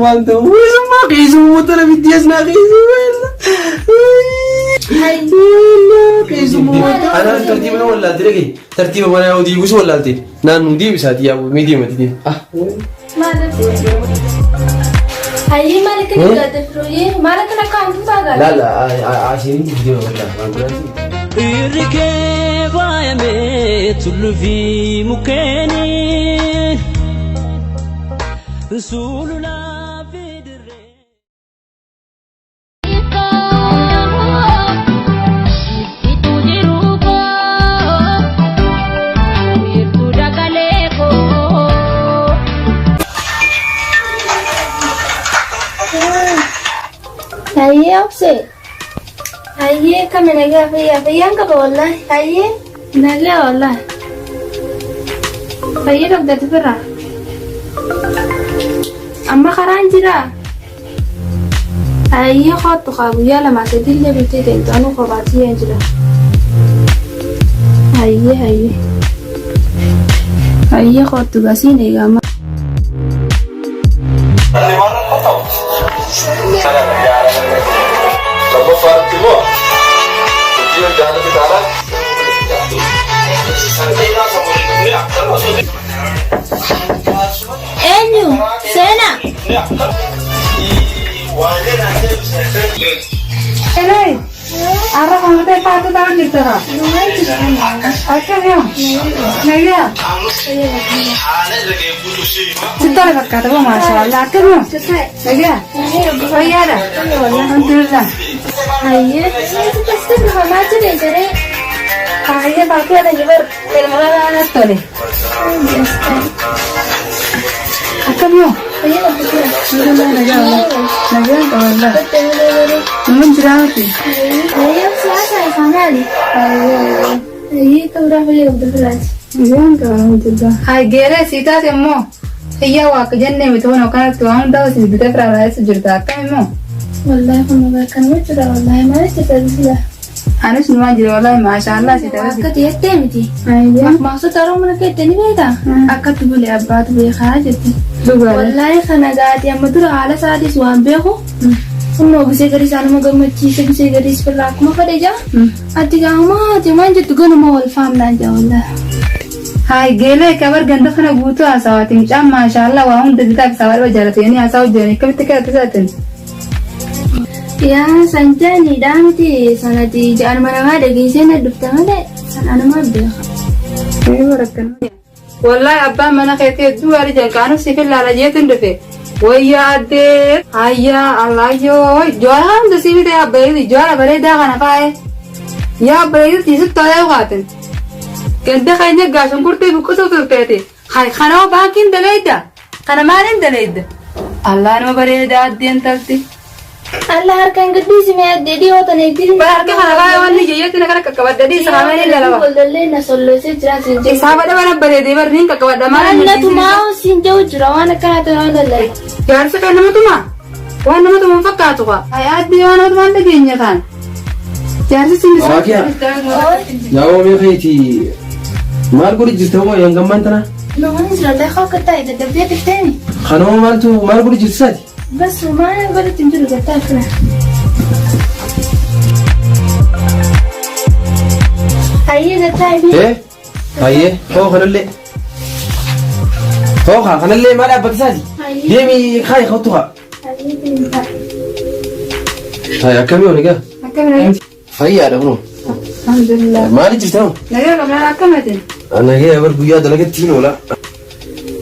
وانت وما قيسوا ترى بدي اسمع قيسوا انا ترتيب ولا تركي ترتيب وانا ودي وش ولا تي نان دي بساتي يا ميدي متي ما هاي مالك كده تفروي مالك انا كان تاغا لا عشان فيديو ولا الركب عميت في مكاني رسولنا في دري هاي اوسي هاي كم نجا في انك والله هاي نجا والله هاي لو بدت تفرح أما خرانجرا هاي خاط خابويا لما تدل بتدين تانو خباتي انجرا هاي خاط تغاسيني غاما اللي مرة خطأ سلام يا لما فارتمو تجيب جانب بتاعنا انيو سينا Elai, arah kamu teh patu tahun gitu ha? Akan ya, naga. Kita lewat kata gua masya Allah, akan ya, naga. Oh iya dah, alhamdulillah. هاي pasti Muhammad nih jadi Kayaknya pakai ada juga film-film tuh deh. Akan ya. هاي betul Naga, Allah. Namun jerawat sih. هاي siapa ya family هاي tuh udah beli betul Naga, alhamdulillah. Hai gere sita temo. Iya wak jenne itu no kan tuh anda sih bisa peralatan sejuta kan mo. والله ما كان وجرا والله ما استفدت Anu semua jadi wallahi masya Allah sih tapi. Akad ya temiti. Iya. Maksud orang mereka tadi beda. Akad tu boleh abad boleh khajat. Juga. Wallahi khana gadi yang betul ala saat isuan beku. Semua bisa garis anu magamat cisa bisa garis pelak mau pada jah. Ati kamu cuman jatuh guna mau faham nanya wallah. Hai gele kabar ganda khana butuh asawatin jam masya Allah wahum kita sawar wajarat ini asal jadi kami tiket tersatu. Ya sanjani damti sanati jangan mana ada gisena dufta ada sana nama beku. Ini berakan. Wallahi abba mana kayak dua hari jangan kanu sifil lala jetin defe. Waya ade, ayah Allah yo, jualan tu sih kita abba ini jualan bereda kan apa ya abba itu tisu toya ugatin. Ganda kayaknya gasong kurte buku tuh terpeti. Hai khana bakin dalaida, khana marin dalaida. Allah nama bereda adian talti. Allah harkan gede sih me dedi hotan ekdin. Berarti khana kaya wani jaya tu nak kakak dedi sama ini lalawa. Boleh na solo sih jelas sih. Sahabat mana bereda berning kakak mana. Mana tu mau sinjau jerawan kan tu ada lagi. Jangan sekarang nama tu mah. Wah nama tu memfakat tu kah? Ayat dia mana tu mana gini kan? Jangan sih يا أمي خيتي ما أقول جستوى يا جماعة أنا Naman sila kau kata itu tapi kita ni. خانوا مالتو ما أقول جستاتي بس ما أقدر تنجر kata kena. Ayah kata ini. إيه هاي هو خللي هو خللي ما لا بتساتي ديمي خاي خطوها هاي أكمل ولا كه Akan هاي هذا هو Alhamdulillah. ما لي جستهم Naya kamu nak akan macam? أنا هي أقول بيا ده لقيت تين ولا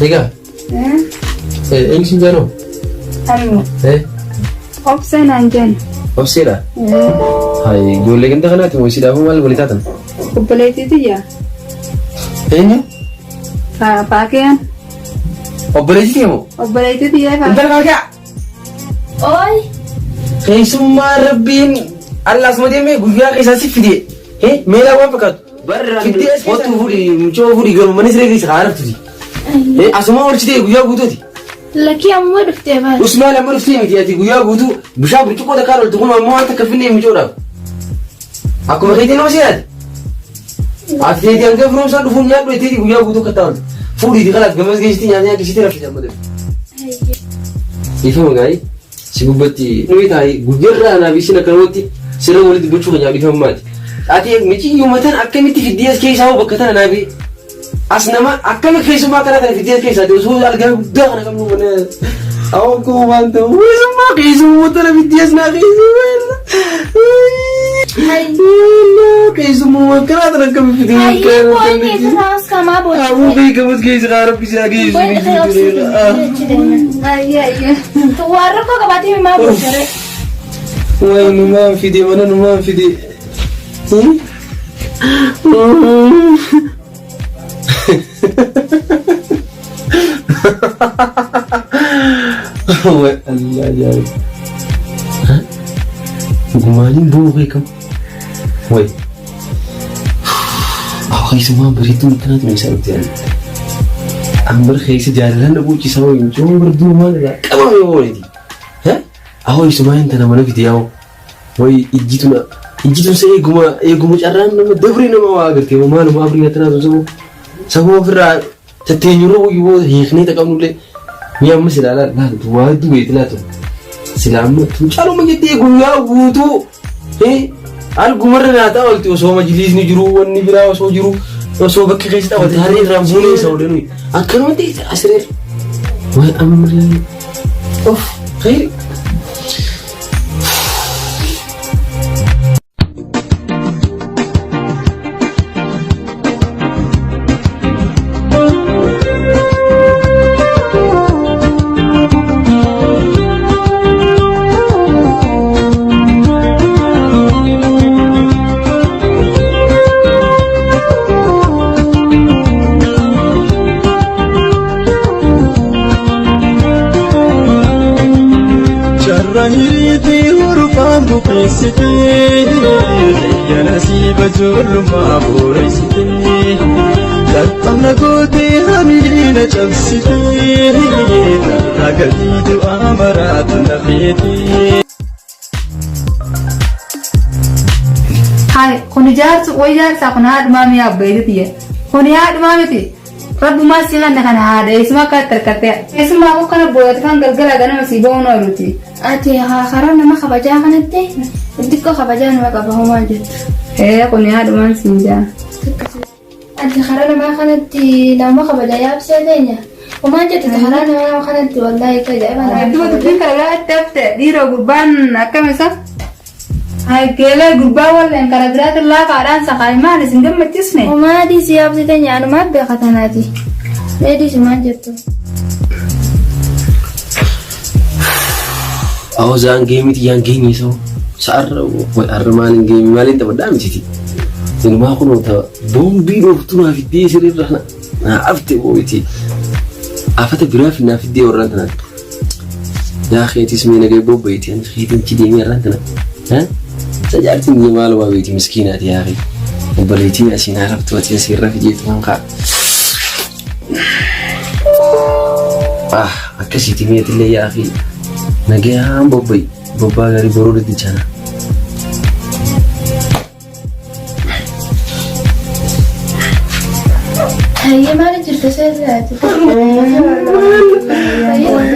هيك إيه إنش جانو Anu, إيه option anjen. أبصيرة هاي يقول لك أنت خناتي ويصير أبو مال وليتاتن Kubelit itu ya. إيه Pakaian. أبريجي كيمو Kubelit itu ya. أنت كاكا Oi. ثم ربين الله اسمه ديمي غوغا قيساسي فيدي ايه ميلا وافقت فيدي وقت فوري مشو فوري قالوا من يسري قيس عرفتي ايه اسمه ورشتي غوغا غوتوتي Laki amu dufte bal. اسمع لما رفتي متياتي غوغا غوتو بشاب رتكو ده كارول تقول ما انت كفني مجورا اكو بخيتي نو سياد اكيد دي انك فروم صار فون يا بريتي غوغا غوتو كتاول فوري دي خلاص جمز جيتي يعني كشتي رفت جنب Ifama gaa'ii si gubbatti nuyi taa'ee guyyaarraa naaf isin akkanumatti sirra walitti gochuu kan yaadifama maati. Ati michiyyuu mataan akkamitti fiddee as keessaa hoo bakka tana naafi as nama akkami keessumaa kana tana fiddee as keessaa ta'e osoo argaa guddaa kana qabnu mana awwa koo waan ta'u keessumaa tana fiddee as naa keessumaa kana tana akkami fiddee as keessaa awwa beekamas keessaa rabbi isaa Wai numaan fide mana numaan fide. Wai Allah jari. Gumanin bukan kamu. Wai. Aku semua beritu karena tu misal tu. Amber kayak sejalan aku cisau yang cuma berdua mana. Kamu yang boleh di. Aku semua yang tanam mana video. Woi ijituna saya guma carran nama debri nama wagar ke mana nama abri ngatana tu semua fira tetenyuro ibu hikni tak kamu le niam silala lah dua itu lah tu silamu tu calo menjadi guna butu al gumar nata wal tu so majlis ni juru wan ni bira so juru so bakki kita wal hari rambuni so denu akan mati asrir wai amri khair Ya nasib jurul maburisite Tatana gode hamilina chamsite Nagadidu amarat nafiti Hai kuni jar sa kuna admami abbaidi tiye kuni admami ti Rabbu masih kan dengan ada isma kater isma aku kana buat kan galgala gana masih bawa naruti Ati karena nama kabaja kan ente, nanti kok kabaja nama kabahu aja. Kuni adman sinja. Ati karena nama kan ente nama kabaja ya apa saja. Umanja tu karena nama kan ente wallahi kerja apa? Itu tu kalau tepte di roguban akam esa. Hai kela gurba wal yang karena berat lah keadaan sekali mana singgah metis nih. Uma di siap sih tanya anu mah kata nanti. Jadi semanja tu. Aku jangan game itu yang gini so, sar, arman game malin tak berdam sih. Jadi mah aku nota bombi tu na video sih rasa na afte wo itu, afte beraf na video orang tu na. Ya khiti semina gay bombi itu, khiti cidi ni orang tu na. Saya jadi ni malu bawa itu miskin hati hari. Bombi itu asin Arab tu aja sih video itu mangka. Aku sih timnya tu le ya akhi. Nagayaan bobbay dari baru di sana. Iya mana cerita saya tu.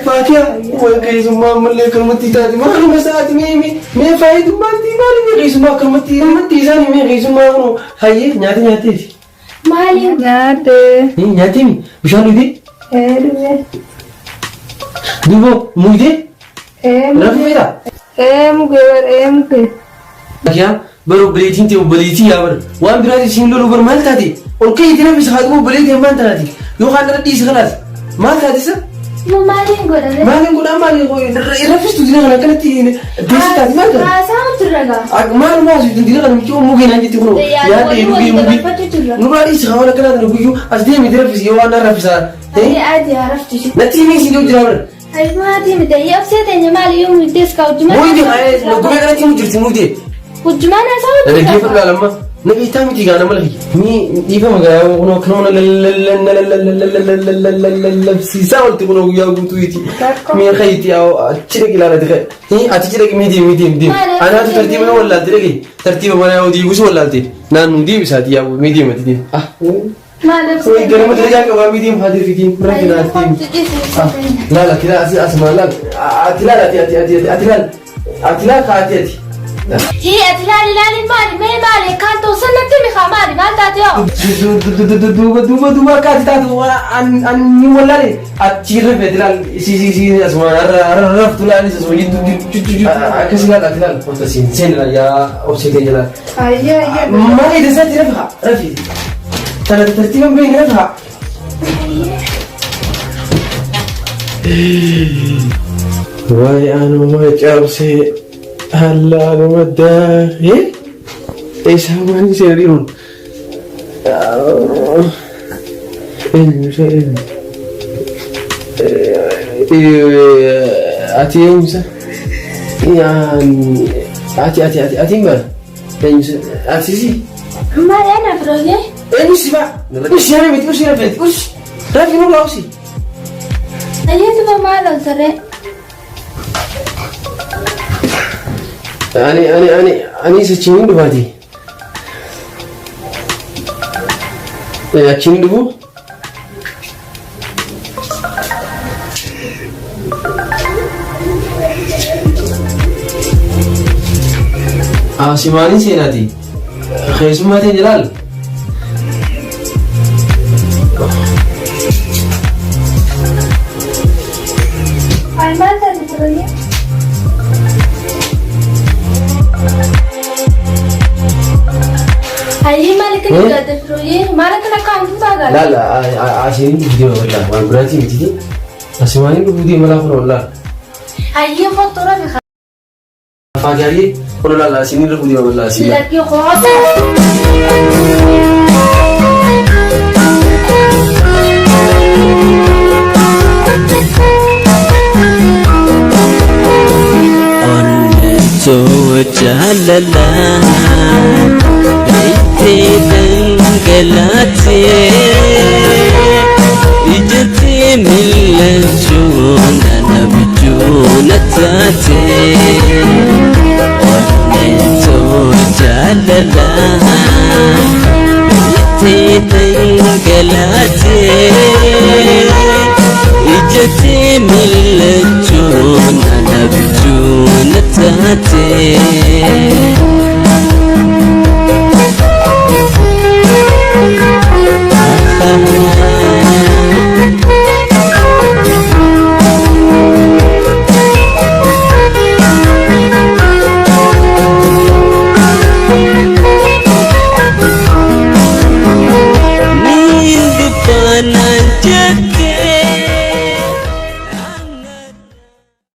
Fakia, wah kayak semua mereka mati tadi. Mana masa hati me fahid mati mana me semua mati sana me semua no. Hai nyati. Mali nyate. Ni nyati mi. Bisa ludi? Dubo muide? Berapa beda? Mungkin. Bagian baru beli ya ber. Wan berarti singgul bermal tadi. Oke itu nabi sahaja mau beli dia mana tadi? Yo kan ada di sekelas. Mana tadi sah? Mau malin gue dah. Malin gue. Refus tu dia kan tadi. Desa tadi mana? Sama tu raga. Mal masuk tu dia kan cuma mungkin aja tu bro. Ya deh mungkin. Nggak ada sekarang kan ada buku. Asli mi refus yo ana refus. Ada refus tu. Nanti mi singgul jalan. Hai mati mi tanya apa sih tanya mali yang mites kau cuma. Mau ini ayah. Gue kan cuma cerita mudi. Ujumana sama tu. Ada gimana dalam mah? Nabi tahu mesti gana malah. Ni iba magaya uno kena sisa waktu uno ya butuh itu. Mi khayti atau ciri kila ada dek. Ni ati ciri medium. Anak tu tertib mana wala dek? Tertib mana yang di usul wala dek. Nan di bisa dia medium itu dia. ما وين قالوا ما ترجع كواميدين هذه فيدين رجل عتيم لا لا كذا اسمع لا اتلا كاتيتي هي أتلالي لالي مالي كان توصل لك خاماري ما تاتيو دوبا كاتيتو ان ولا اتشير بدلال سي اسمع رفت لا اسمع كسلا اتلال فوتسين سين يا اوسيتي جلا هيا ما هي دسات رفها رفي ترى ترتيبا بين رفها واي انا ما جابسي هلا انا مدا ايش هو سيريون اتي امسا يعني اتي ما اتي ما أنا فروجي ايش بقى وش يعني بتقولش رفعت وش رفعت نور لاوسي أيه تبغى ماله ترى أنا سأشيني دبادي أشيني دبو سيماني سيناتي خيسماتي جلال أي ما تاني فروجي أيه مالك اللي قاعد فروجي مالك أنا كان تبغى لا عشان بدي والله ما براتي بتيجي سيماني بدي ملا فرو والله أيه فطورة بخ فاجاري ولا لا سيني بدي والله سيني لكن خلاص جللا بيتي دنقلاتي يجتي من لجون أنا بجونتاتي ورنيتو جللا بيتي دنقلاتي يجتي من لجون